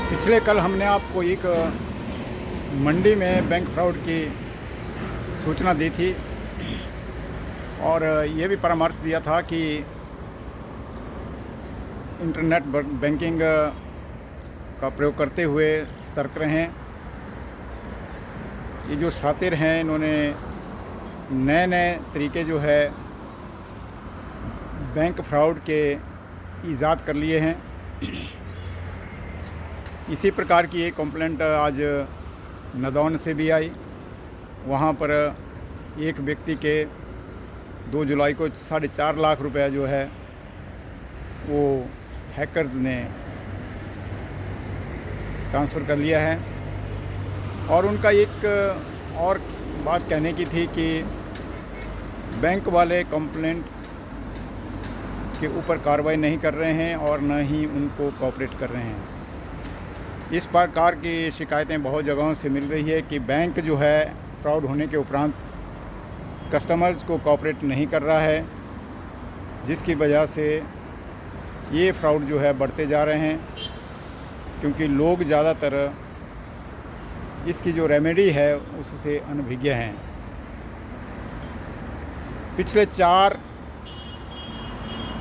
पिछले कल हमने आपको एक मंडी में बैंक फ्रॉड की सूचना दी थी और ये भी परामर्श दिया था कि इंटरनेट बैंकिंग का प्रयोग करते हुए सतर्क रहें। ये जो शातिर हैं इन्होंने नए नए तरीके जो है बैंक फ्रॉड के ईजाद कर लिए हैं। इसी प्रकार की एक कंप्लेंट आज नदौन से भी आई। वहाँ पर एक व्यक्ति के 2 जुलाई को 4.5 लाख रुपया जो है वो हैकर्स ने ट्रांसफ़र कर लिया है। और उनका एक और बात कहने की थी कि बैंक वाले कंप्लेंट के ऊपर कार्रवाई नहीं कर रहे हैं और न ही उनको कोऑपरेट कर रहे हैं। इस प्रकार की शिकायतें बहुत जगहों से मिल रही है कि बैंक जो है फ्रॉड होने के उपरांत कस्टमर्स को कोऑपरेट नहीं कर रहा है, जिसकी वजह से ये फ्रॉड जो है बढ़ते जा रहे हैं। क्योंकि लोग ज़्यादातर इसकी जो रेमेडी है उससे अनभिज्ञ हैं। पिछले 4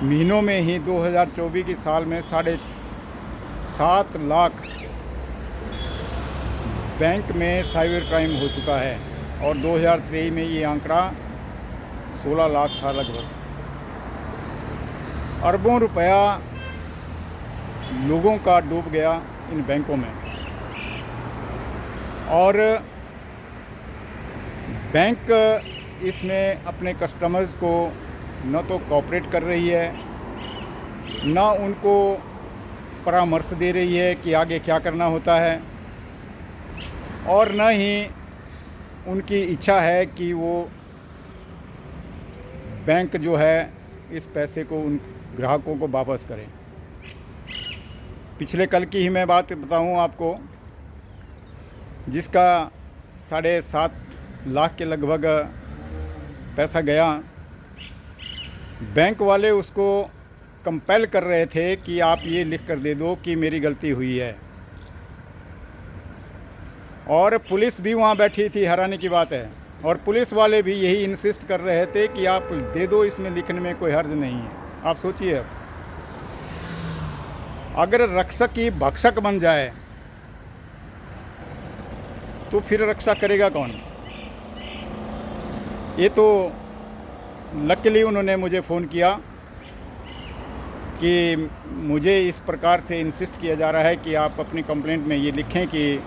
महीनों में ही 2024 की साल में 7.5 लाख बैंक में साइबर क्राइम हो चुका है और 2023 में ये आंकड़ा 16 लाख था लगभग। अरबों रुपया लोगों का डूब गया इन बैंकों में और बैंक इसमें अपने कस्टमर्स को न तो कोऑपरेट कर रही है, न उनको परामर्श दे रही है कि आगे क्या करना होता है, और न ही उनकी इच्छा है कि वो बैंक जो है इस पैसे को उन ग्राहकों को वापस करें। पिछले कल की ही मैं बात बताऊं आपको, जिसका 7.5 लाख के लगभग पैसा गया। बैंक वाले उसको कंपेल कर रहे थे कि आप ये लिख कर दे दो कि मेरी गलती हुई है, और पुलिस भी वहाँ बैठी थी। हैरानी की बात है, और पुलिस वाले भी यही इंसिस्ट कर रहे थे कि आप दे दो, इसमें लिखने में कोई हर्ज नहीं है। आप सोचिए, अगर रक्षक ही भक्षक बन जाए तो फिर रक्षा करेगा कौन? ये तो लकीली उन्होंने मुझे फ़ोन किया कि मुझे इस प्रकार से इंसिस्ट किया जा रहा है कि आप अपनी कंप्लेंट में ये लिखें कि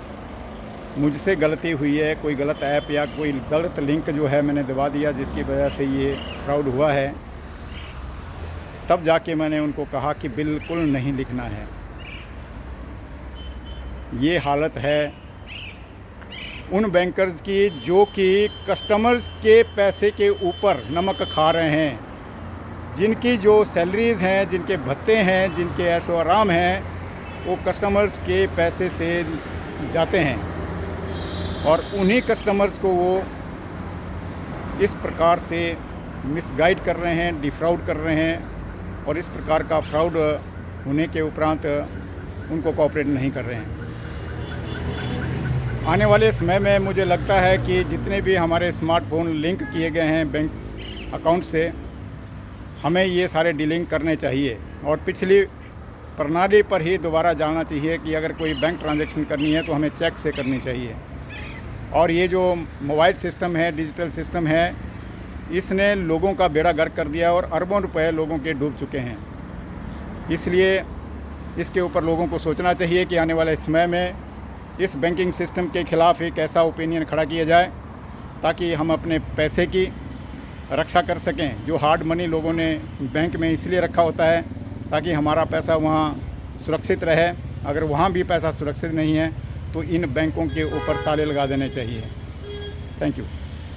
मुझसे गलती हुई है, कोई गलत ऐप या कोई गलत लिंक जो है मैंने दबा दिया, जिसकी वजह से ये फ्रॉड हुआ है। तब जाके मैंने उनको कहा कि बिल्कुल नहीं लिखना है। ये हालत है उन बैंकर्स की जो कि कस्टमर्स के पैसे के ऊपर नमक खा रहे हैं, जिनकी जो सैलरीज़ हैं, जिनके भत्ते हैं, जिनके ऐशो आराम हैं, वो कस्टमर्स के पैसे से जाते हैं और उन्हीं कस्टमर्स को वो इस प्रकार से मिसगाइड कर रहे हैं, डिफ्रॉड कर रहे हैं, और इस प्रकार का फ्रॉड होने के उपरांत उनको कोऑपरेट नहीं कर रहे हैं। आने वाले समय में मुझे लगता है कि जितने भी हमारे स्मार्टफोन लिंक किए गए हैं बैंक अकाउंट से, हमें ये सारे डीलिंग करने चाहिए और पिछली प्रणाली पर ही दोबारा जाना चाहिए कि अगर कोई बैंक ट्रांजैक्शन करनी है तो हमें चेक से करनी चाहिए। और ये जो मोबाइल सिस्टम है, डिजिटल सिस्टम है, इसने लोगों का बेड़ा गर्क कर दिया और अरबों रुपए लोगों के डूब चुके हैं। इसलिए इसके ऊपर लोगों को सोचना चाहिए कि आने वाले समय में इस बैंकिंग सिस्टम के ख़िलाफ़ एक ऐसा ओपिनियन खड़ा किया जाए ताकि हम अपने पैसे की रक्षा कर सकें। जो हार्ड मनी लोगों ने बैंक में इसलिए रखा होता है ताकि हमारा पैसा वहाँ सुरक्षित रहे। अगर वहाँ भी पैसा सुरक्षित नहीं है तो इन बैंकों के ऊपर ताले लगा देने चाहिए। Thank you.